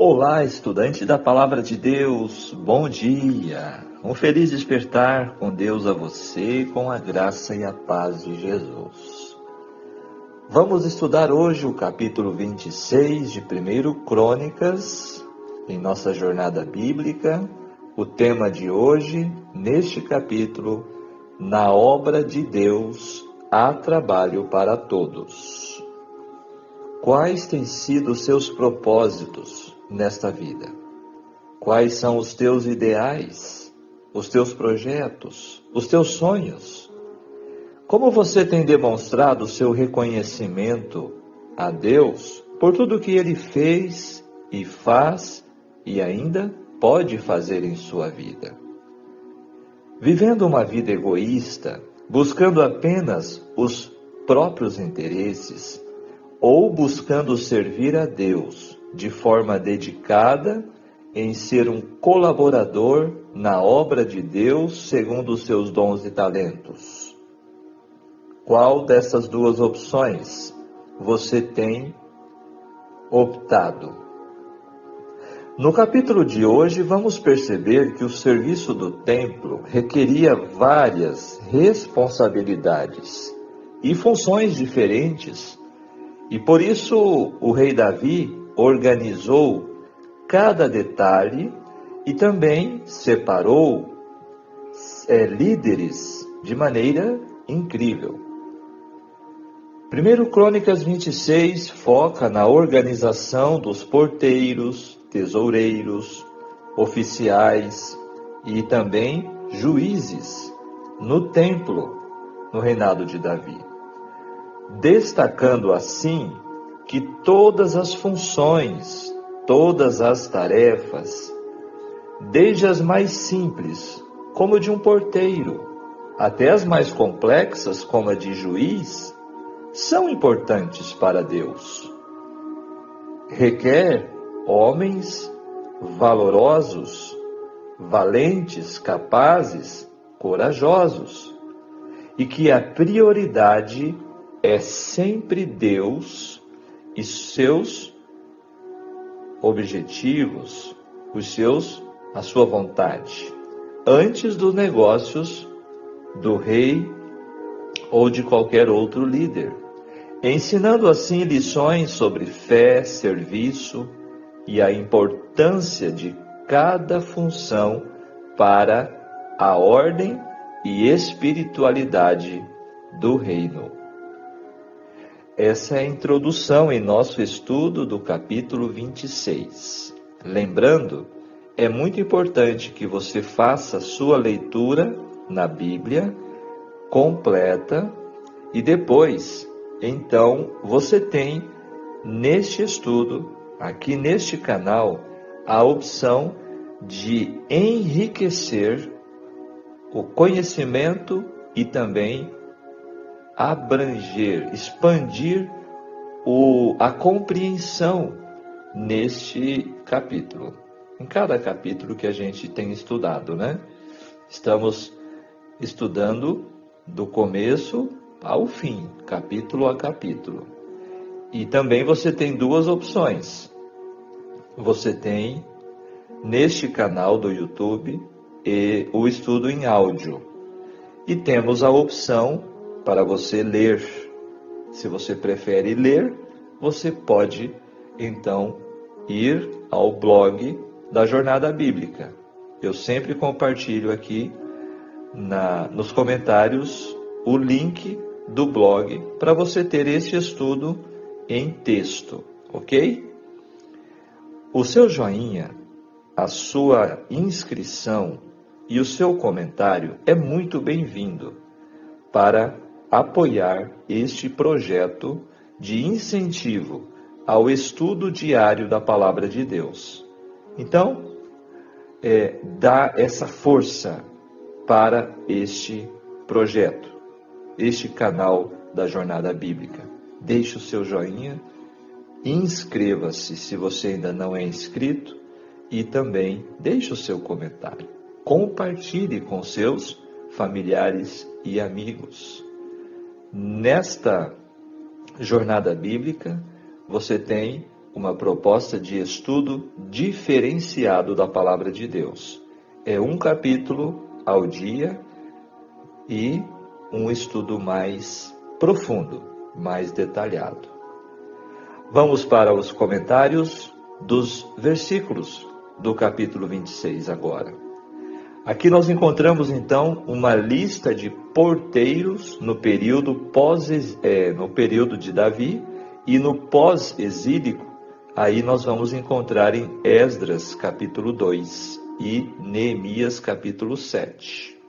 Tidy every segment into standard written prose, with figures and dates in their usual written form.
Olá, estudante da Palavra de Deus, bom dia! Um feliz despertar com Deus a você, com a graça e a paz de Jesus. Vamos estudar hoje o capítulo 26 de 1 Crônicas, em nossa jornada bíblica. O tema de hoje, neste capítulo, na obra de Deus, há trabalho para todos. Quais têm sido os seus propósitos nesta vida? Quais são os teus ideais, os teus projetos, os teus sonhos? Como você tem demonstrado o seu reconhecimento a Deus por tudo que Ele fez e faz e ainda pode fazer em sua vida? Vivendo uma vida egoísta, buscando apenas os próprios interesses, ou buscando servir a Deus de forma dedicada em ser um colaborador na obra de Deus segundo os seus dons e talentos? Qual dessas duas opções você tem optado? No capítulo de hoje, vamos perceber que o serviço do templo requeria várias responsabilidades e funções diferentes. E por isso o rei Davi organizou cada detalhe e também separou líderes de maneira incrível. 1 Crônicas 26 foca na organização dos porteiros, tesoureiros, oficiais e também juízes no templo, no reinado de Davi, destacando assim que todas as funções, todas as tarefas, desde as mais simples, como a de um porteiro, até as mais complexas, como a de juiz, são importantes para Deus. Requer homens valorosos, valentes, capazes, corajosos, e que a prioridade é sempre Deus e seus objetivos, a sua vontade, antes dos negócios do rei ou de qualquer outro líder, ensinando assim lições sobre fé, serviço e a importância de cada função para a ordem e espiritualidade do reino. Essa é a introdução em nosso estudo do capítulo 26. Lembrando, é muito importante que você faça sua leitura na Bíblia completa e depois, então, você tem neste estudo, aqui neste canal, a opção de enriquecer o conhecimento e também abranger, expandir a compreensão neste capítulo. Em cada capítulo que a gente tem estudado, né? Estamos estudando do começo ao fim, capítulo a capítulo. E também você tem duas opções. Você tem neste canal do YouTube o estudo em áudio. E temos a opção para você ler. Se você prefere ler, você pode então ir ao blog da Jornada Bíblica. Eu sempre compartilho aqui nos comentários o link do blog para você ter esse estudo em texto, ok? O seu joinha, a sua inscrição e o seu comentário é muito bem-vindo para apoiar este projeto de incentivo ao estudo diário da Palavra de Deus. Então, dá essa força para este projeto, este canal da Jornada Bíblica. Deixe o seu joinha, inscreva-se se você ainda não é inscrito e também deixe o seu comentário. Compartilhe com seus familiares e amigos. Nesta jornada bíblica, você tem uma proposta de estudo diferenciado da Palavra de Deus. É um capítulo ao dia e um estudo mais profundo, mais detalhado. Vamos para os comentários dos versículos do capítulo 26 agora. Aqui nós encontramos então uma lista de porteiros no período de Davi e no pós-exílico. Aí nós vamos encontrar em Esdras capítulo 2 e Neemias capítulo 7.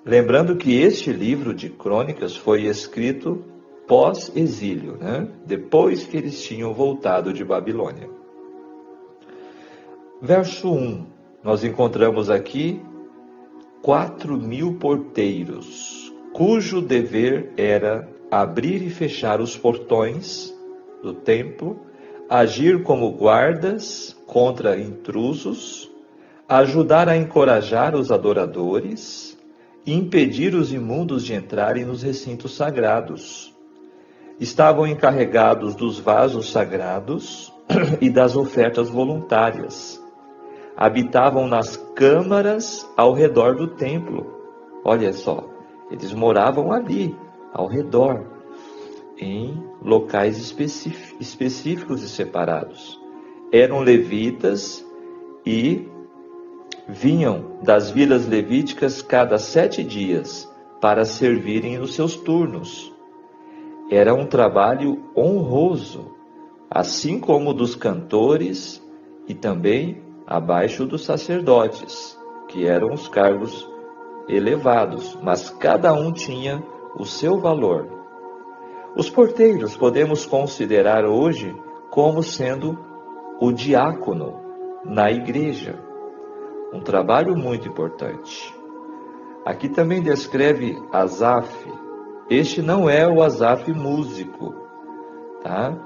Lembrando que este livro de crônicas foi escrito pós-exílio, né? Depois que eles tinham voltado de Babilônia. Verso 1, nós encontramos aqui 4.000 porteiros, cujo dever era abrir e fechar os portões do templo, agir como guardas contra intrusos, ajudar a encorajar os adoradores, impedir os imundos de entrarem nos recintos sagrados. Estavam encarregados dos vasos sagrados e das ofertas voluntárias. Habitavam nas câmaras ao redor do templo. Olha só, eles moravam ali, ao redor, em locais específicos e separados. Eram levitas e vinham das vilas levíticas cada 7 dias para servirem nos seus turnos. Era um trabalho honroso, assim como o dos cantores e também abaixo dos sacerdotes, que eram os cargos elevados, mas cada um tinha o seu valor. Os porteiros podemos considerar hoje como sendo o diácono na igreja, um trabalho muito importante. Aqui também descreve Asaf. Este não é o Asaf músico, tá?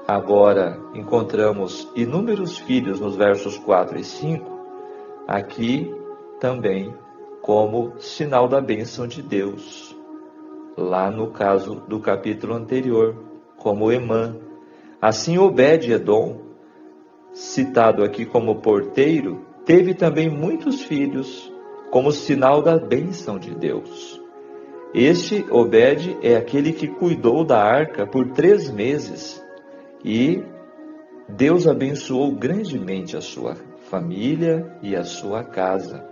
Agora encontramos inúmeros filhos nos versos 4 e 5, aqui também como sinal da bênção de Deus. Lá no caso do capítulo anterior, como Emã. Assim Obed-edom, citado aqui como porteiro, teve também muitos filhos, como sinal da bênção de Deus. Este Obed é aquele que cuidou da arca por 3 meses e Deus abençoou grandemente a sua família e a sua casa.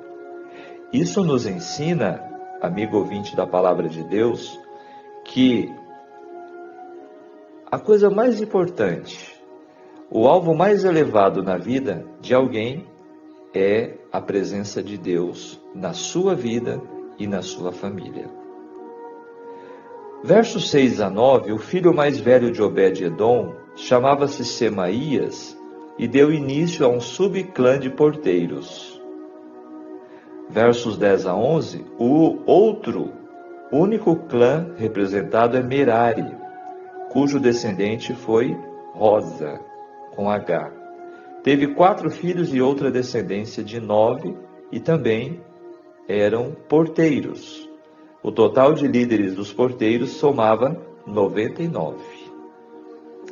Isso nos ensina, amigo ouvinte da Palavra de Deus, que a coisa mais importante, o alvo mais elevado na vida de alguém é a presença de Deus na sua vida e na sua família. Versos 6 a 9, o filho mais velho de Obed-edom chamava-se Semaías e deu início a um subclã de porteiros. Versos 10 a 11, o outro único clã representado é Merari, cujo descendente foi Rosa, com H. Teve 4 filhos e outra descendência de 9, e também eram porteiros. O total de líderes dos porteiros somava 99.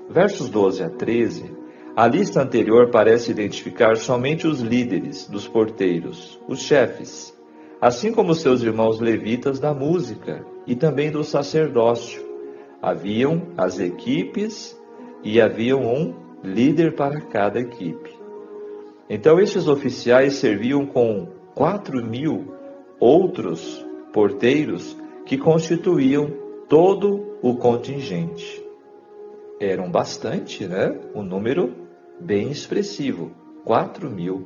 Versos 12 a 13, a lista anterior parece identificar somente os líderes dos porteiros, os chefes, assim como seus irmãos levitas da música e também do sacerdócio. Haviam as equipes e haviam um líder para cada equipe. Então estes oficiais serviam com 4.000 outros porteiros que constituíam todo o contingente. Eram bastante, né? Um número bem expressivo, 4.000.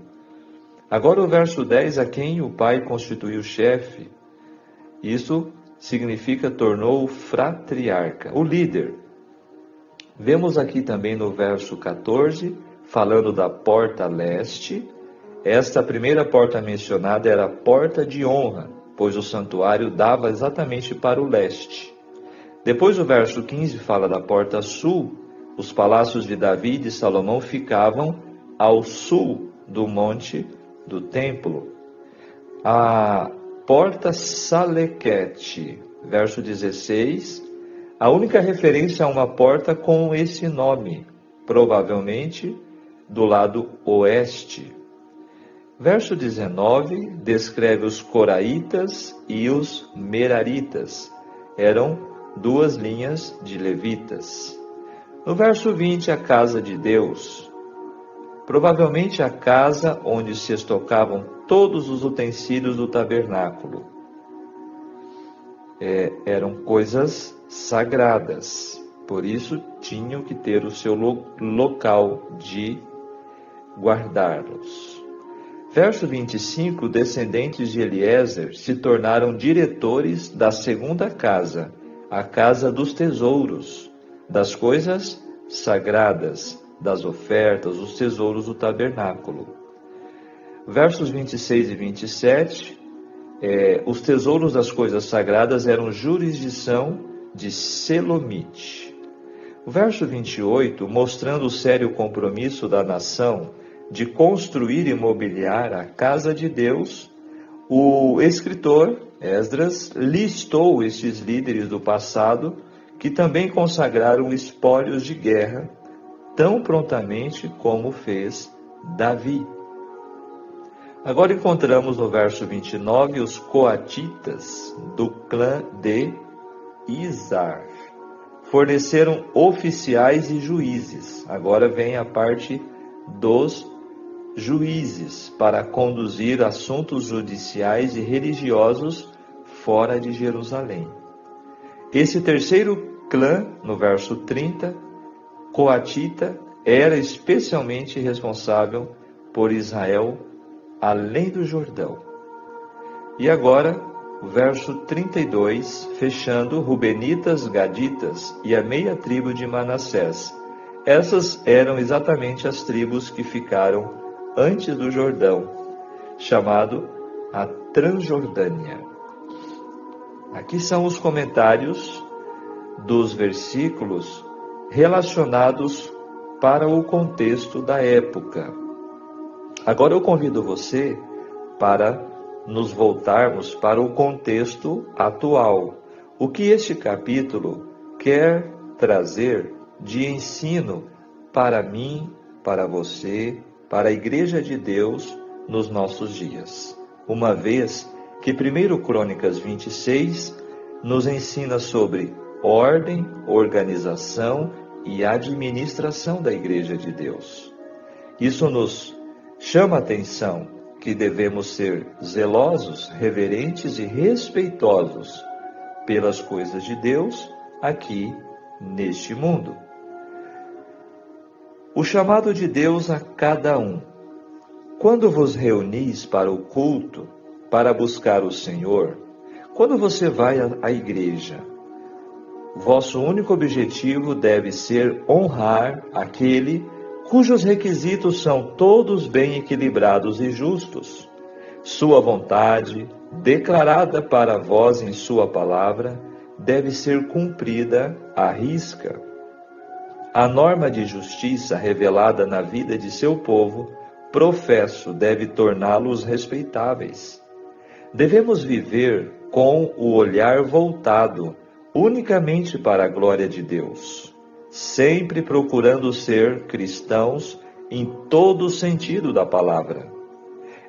Agora o verso 10, a quem o pai constituiu chefe, isso significa tornou-o fratriarca, o líder. Vemos aqui também no verso 14, falando da porta leste. Esta primeira porta mencionada era a porta de honra, pois o santuário dava exatamente para o leste. Depois o verso 15 fala da porta sul. Os palácios de Davi e de Salomão ficavam ao sul do monte do templo. A porta Salequete, verso 16, a única referência a uma porta com esse nome, provavelmente do lado oeste. Verso 19 descreve os coraitas e os meraritas. Eram duas linhas de levitas. No verso 20, a casa de Deus. Provavelmente a casa onde se estocavam todos os utensílios do tabernáculo. Eram coisas sagradas. Por isso tinham que ter o seu local de guardá-los. Verso 25, descendentes de Eliezer se tornaram diretores da segunda casa, a casa dos tesouros, das coisas sagradas, das ofertas, os tesouros do tabernáculo. Versos 26 e 27, os tesouros das coisas sagradas eram jurisdição de Selomite. O verso 28, mostrando o sério compromisso da nação de construir e mobiliar a casa de Deus, o escritor Esdras listou estes líderes do passado que também consagraram espólios de guerra tão prontamente como fez Davi. Agora encontramos no verso 29 os coatitas do clã de Izar. Forneceram oficiais e juízes. Agora vem a parte dos juízes para conduzir assuntos judiciais e religiosos fora de Jerusalém. Esse terceiro clã, no verso 30, coatita, era especialmente responsável por Israel além do Jordão. E agora, o verso 32, fechando, Rubenitas, Gaditas e a meia tribo de Manassés. Essas eram exatamente as tribos que ficaram antes do Jordão, chamado a Transjordânia. Aqui são os comentários dos versículos relacionados para o contexto da época. Agora eu convido você para nos voltarmos para o contexto atual. O que este capítulo quer trazer de ensino para mim, para você, para a Igreja de Deus nos nossos dias. Uma vez que 1 Crônicas 26 nos ensina sobre ordem, organização e administração da Igreja de Deus. Isso nos chama a atenção que devemos ser zelosos, reverentes e respeitosos pelas coisas de Deus aqui neste mundo. O chamado de Deus a cada um. Quando vos reunis para o culto, para buscar o Senhor, quando você vai à igreja, vosso único objetivo deve ser honrar aquele cujos requisitos são todos bem equilibrados e justos. Sua vontade, declarada para vós em sua palavra, deve ser cumprida à risca. A norma de justiça revelada na vida de seu povo, professo, deve torná-los respeitáveis. Devemos viver com o olhar voltado unicamente para a glória de Deus, sempre procurando ser cristãos em todo o sentido da palavra.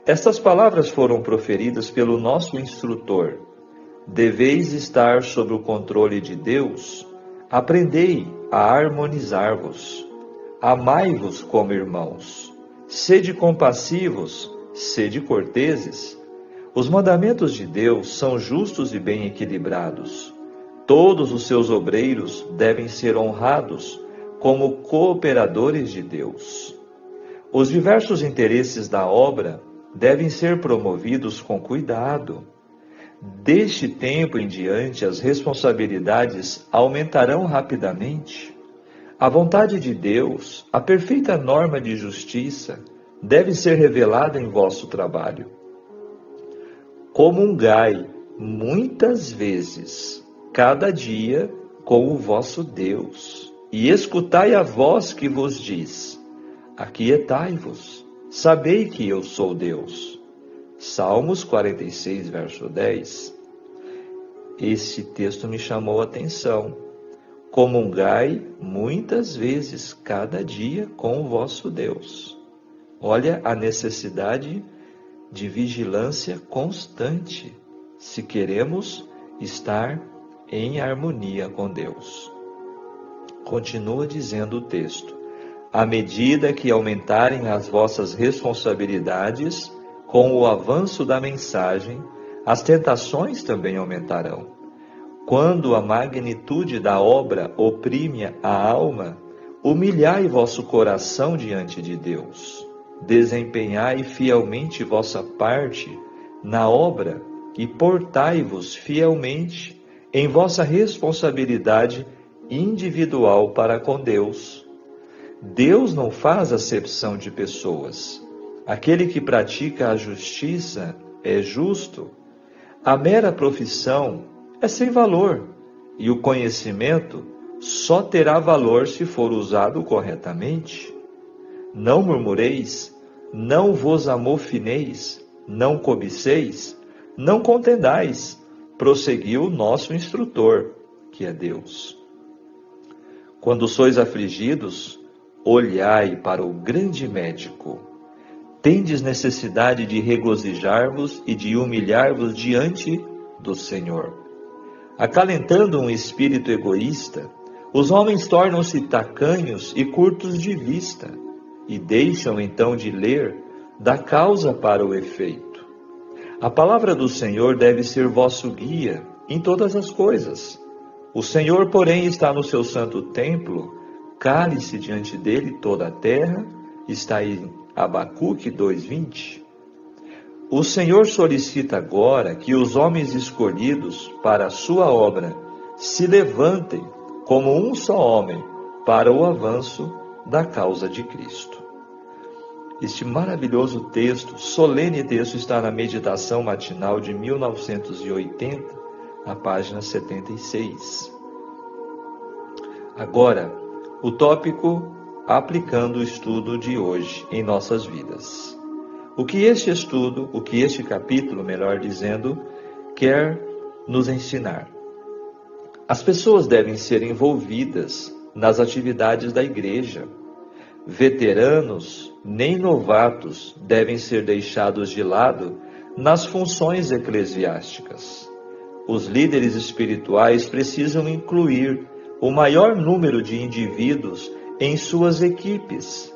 Estas palavras foram proferidas pelo nosso instrutor. Deveis estar sob o controle de Deus. Aprendei a harmonizar-vos. Amai-vos como irmãos. Sede compassivos, sede corteses. Os mandamentos de Deus são justos e bem equilibrados. Todos os seus obreiros devem ser honrados como cooperadores de Deus. Os diversos interesses da obra devem ser promovidos com cuidado. Deste tempo em diante, as responsabilidades aumentarão rapidamente. A vontade de Deus, a perfeita norma de justiça, deve ser revelada em vosso trabalho. Comungai muitas vezes, cada dia, com o vosso Deus, e escutai a voz que vos diz: aquietai-vos, sabei que eu sou Deus. Salmos 46, verso 10. Esse texto me chamou a atenção. comungai muitas vezes cada dia com o vosso Deus. Olha a necessidade de vigilância constante, se queremos estar em harmonia com Deus. Continua dizendo o texto: à medida que aumentarem as vossas responsabilidades, com o avanço da mensagem, as tentações também aumentarão. Quando a magnitude da obra oprime a alma, humilhai vosso coração diante de Deus. Desempenhai fielmente vossa parte na obra e portai-vos fielmente em vossa responsabilidade individual para com Deus. Deus não faz acepção de pessoas. Aquele que pratica a justiça é justo. A mera profissão é sem valor, e o conhecimento só terá valor se for usado corretamente. Não murmureis, não vos amofineis, não cobiceis, não contendais, prosseguiu o nosso instrutor, que é Deus. Quando sois afligidos, olhai para o grande médico. Tendes necessidade de regozijar-vos e de humilhar-vos diante do Senhor. Acalentando um espírito egoísta, os homens tornam-se tacanhos e curtos de vista, e deixam então de ler da causa para o efeito. A palavra do Senhor deve ser vosso guia em todas as coisas. O Senhor, porém, está no seu santo templo, cale-se diante dele toda a terra, está em Abacuque 2:20. O Senhor solicita agora que os homens escolhidos para a sua obra se levantem como um só homem para o avanço da causa de Cristo. Este maravilhoso texto, solene texto, está na meditação matinal de 1980, na página 76. Agora, o tópico aplicando o estudo de hoje em nossas vidas. O que este capítulo, melhor dizendo, quer nos ensinar? As pessoas devem ser envolvidas nas atividades da igreja. Veteranos, nem novatos, devem ser deixados de lado nas funções eclesiásticas. Os líderes espirituais precisam incluir o maior número de indivíduos em suas equipes.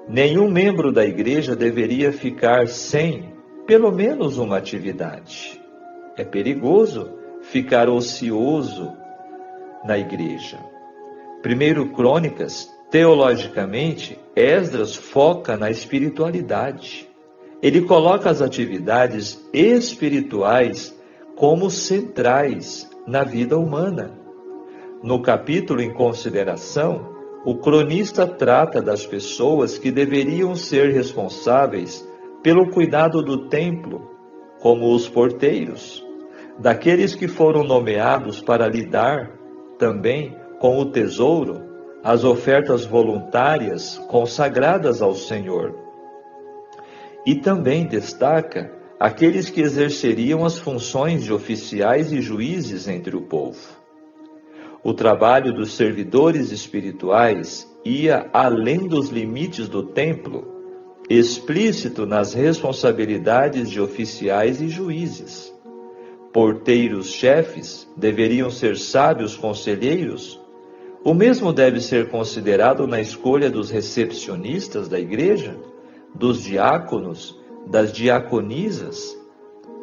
Nenhum membro da igreja deveria ficar sem, pelo menos, uma atividade. É perigoso ficar ocioso na igreja. 1 Crônicas, teologicamente, Esdras foca na espiritualidade. Ele coloca as atividades espirituais como centrais na vida humana. No capítulo em consideração, o cronista trata das pessoas que deveriam ser responsáveis pelo cuidado do templo, como os porteiros, daqueles que foram nomeados para lidar também com o tesouro, as ofertas voluntárias consagradas ao Senhor. E também destaca aqueles que exerceriam as funções de oficiais e juízes entre o povo. O trabalho dos servidores espirituais ia além dos limites do templo, explícito nas responsabilidades de oficiais e juízes. Porteiros-chefes deveriam ser sábios conselheiros. O mesmo deve ser considerado na escolha dos recepcionistas da igreja, dos diáconos, das diaconisas,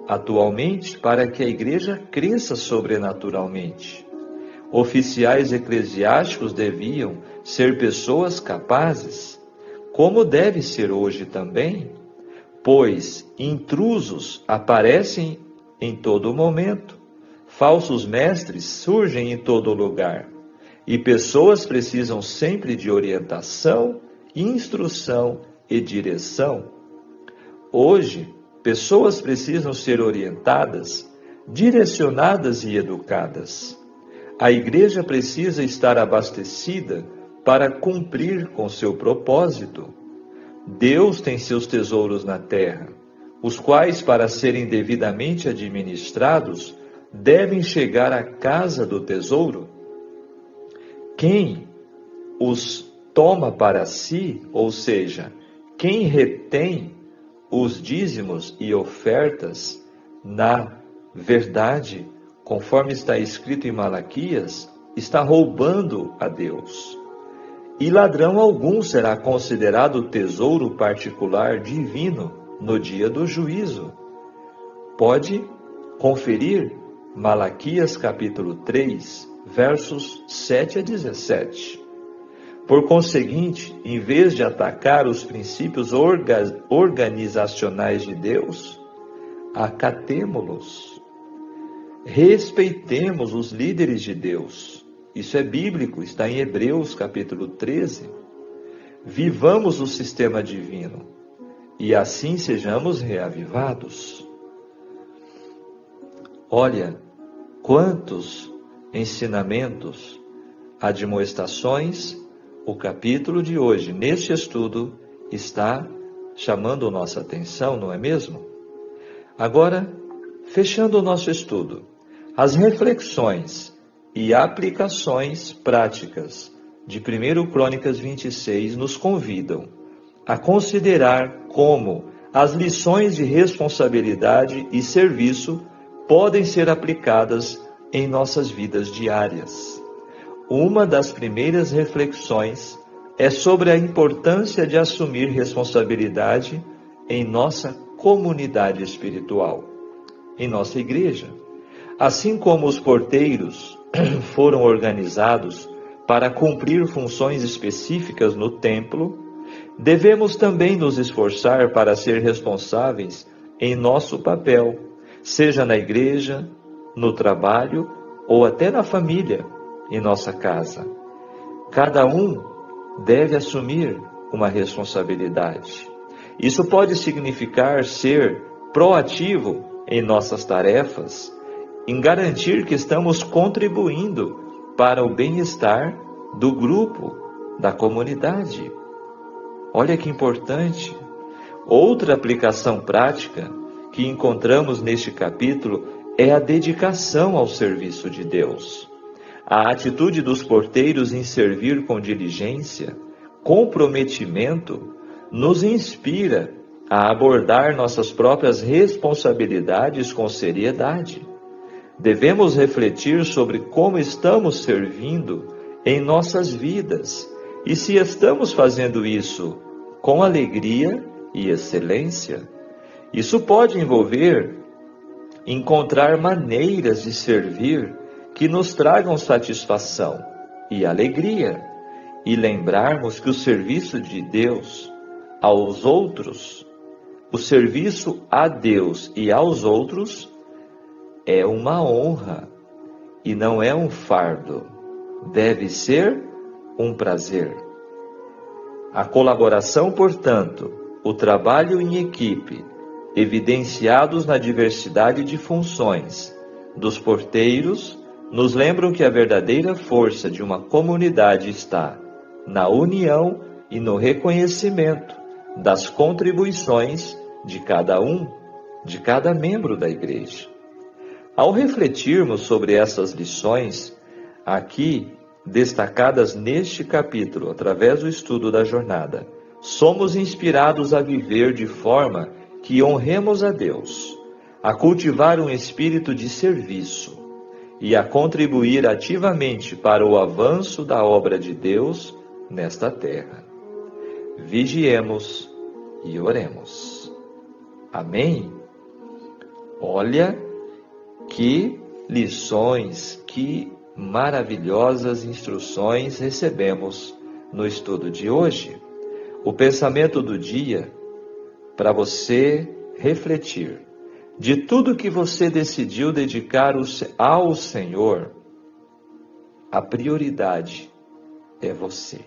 atualmente, para que a igreja cresça sobrenaturalmente. Oficiais eclesiásticos deviam ser pessoas capazes, como deve ser hoje também, pois intrusos aparecem em todo momento, falsos mestres surgem em todo lugar, e pessoas precisam sempre de orientação, instrução e direção. Hoje, pessoas precisam ser orientadas, direcionadas e educadas. A igreja precisa estar abastecida para cumprir com seu propósito. Deus tem seus tesouros na terra, os quais, para serem devidamente administrados, devem chegar à casa do tesouro. quem os toma para si, ou seja, quem retém os dízimos e ofertas, na verdade, conforme está escrito em Malaquias, está roubando a Deus. E ladrão algum será considerado tesouro particular divino no dia do juízo. Pode conferir Malaquias capítulo 3, versos 7 a 17. Por conseguinte, em vez de atacar os princípios organizacionais de Deus, acatemo-los. Respeitemos os líderes de Deus. Isso é bíblico, está em Hebreus capítulo 13. Vivamos o sistema divino e assim sejamos reavivados. Olha, quantos ensinamentos, admoestações, o capítulo de hoje, neste estudo, está chamando nossa atenção, não é mesmo? Agora, fechando o nosso estudo, as reflexões e aplicações práticas de 1 Crônicas 26 nos convidam a considerar como as lições de responsabilidade e serviço podem ser aplicadas em nossas vidas diárias. Uma das primeiras reflexões é sobre a importância de assumir responsabilidade em nossa comunidade espiritual, em nossa igreja. Assim como os porteiros foram organizados para cumprir funções específicas no templo, devemos também nos esforçar para ser responsáveis em nosso papel, seja na igreja, no trabalho ou até na família, em nossa casa. Cada um deve assumir uma responsabilidade. Isso pode significar ser proativo em nossas tarefas, em garantir que estamos contribuindo para o bem-estar do grupo, da comunidade. Olha que importante. Outra aplicação prática que encontramos neste capítulo é a dedicação ao serviço de Deus. A atitude dos porteiros em servir com diligência, comprometimento, nos inspira a abordar nossas próprias responsabilidades com seriedade. Devemos refletir sobre como estamos servindo em nossas vidas e se estamos fazendo isso com alegria e excelência. Isso pode envolver encontrar maneiras de servir que nos tragam satisfação e alegria, e lembrarmos que o serviço de Deus aos outros, o serviço a Deus e aos outros é uma honra e não é um fardo, deve ser um prazer. A colaboração, portanto, o trabalho em equipe, evidenciados na diversidade de funções dos porteiros, nos lembram que a verdadeira força de uma comunidade está na união e no reconhecimento das contribuições de cada um, de cada membro da igreja. Ao refletirmos sobre essas lições, aqui destacadas neste capítulo, através do estudo da jornada, somos inspirados a viver de forma que honremos a Deus, a cultivar um espírito de serviço e a contribuir ativamente para o avanço da obra de Deus nesta terra. Vigiemos e oremos. Amém? Olha que lições, que maravilhosas instruções recebemos no estudo de hoje. O pensamento do dia para você refletir. De tudo que você decidiu dedicar ao Senhor, a prioridade é você.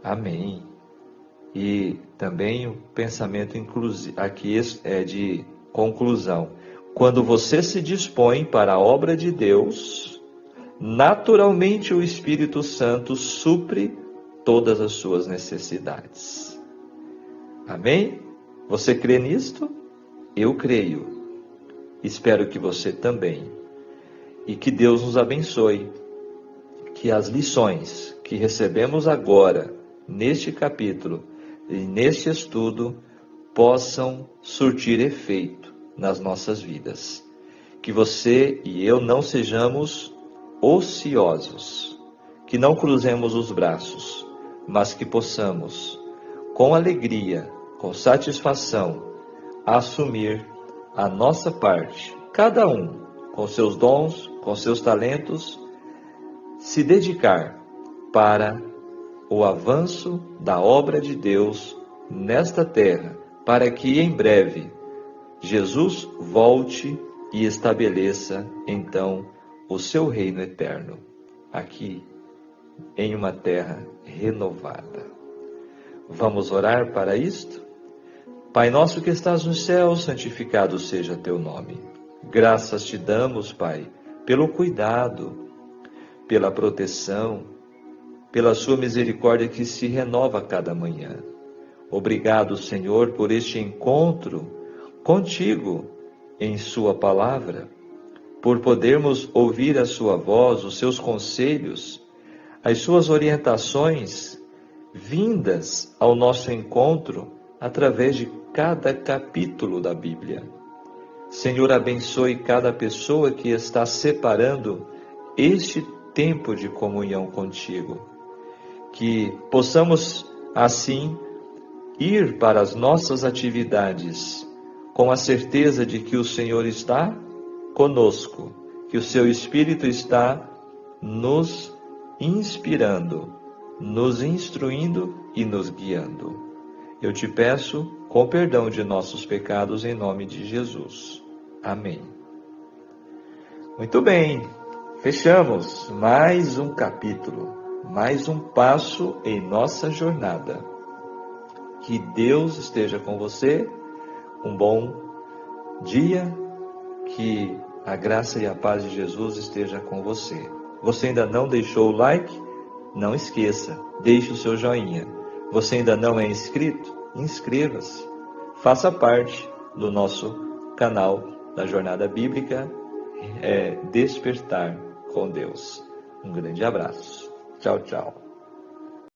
Amém. E também o pensamento aqui é de conclusão. Quando você se dispõe para a obra de Deus, naturalmente o Espírito Santo supre todas as suas necessidades. Amém? Você crê nisto? Eu creio. Espero que você também. E que Deus nos abençoe. que as lições que recebemos agora, neste capítulo e neste estudo, possam surtir efeito nas nossas vidas. Que você e eu não sejamos ociosos, que não cruzemos os braços, mas que possamos, com alegria, com satisfação, assumir a nossa parte, cada um com seus dons, com seus talentos, se dedicar para o avanço da obra de Deus nesta terra, para que em breve Jesus volte e estabeleça então o seu reino eterno aqui em uma terra renovada. Vamos orar para isto? Pai nosso que estás nos céus, santificado seja teu nome. Graças te damos, Pai, pelo cuidado, pela proteção, pela sua misericórdia que se renova a cada manhã. Obrigado, Senhor, por este encontro contigo em sua palavra, por podermos ouvir a sua voz, os seus conselhos, as suas orientações vindas ao nosso encontro através de cada capítulo da Bíblia. Senhor, abençoe cada pessoa que está separando este tempo de comunhão contigo. Que possamos, assim, ir para as nossas atividades com a certeza de que o Senhor está conosco, que o seu Espírito está nos inspirando, nos instruindo e nos guiando. Eu te peço com perdão de nossos pecados em nome de Jesus. Amém. Muito bem, fechamos mais um capítulo, mais um passo em nossa jornada. Que Deus esteja com você, um bom dia, que a graça e a paz de Jesus esteja com você. Você ainda não deixou o like? Não esqueça, deixe o seu joinha. Você ainda não é inscrito? Inscreva-se. Faça parte do nosso canal da Jornada Bíblica Despertar com Deus. Um grande abraço. Tchau, tchau.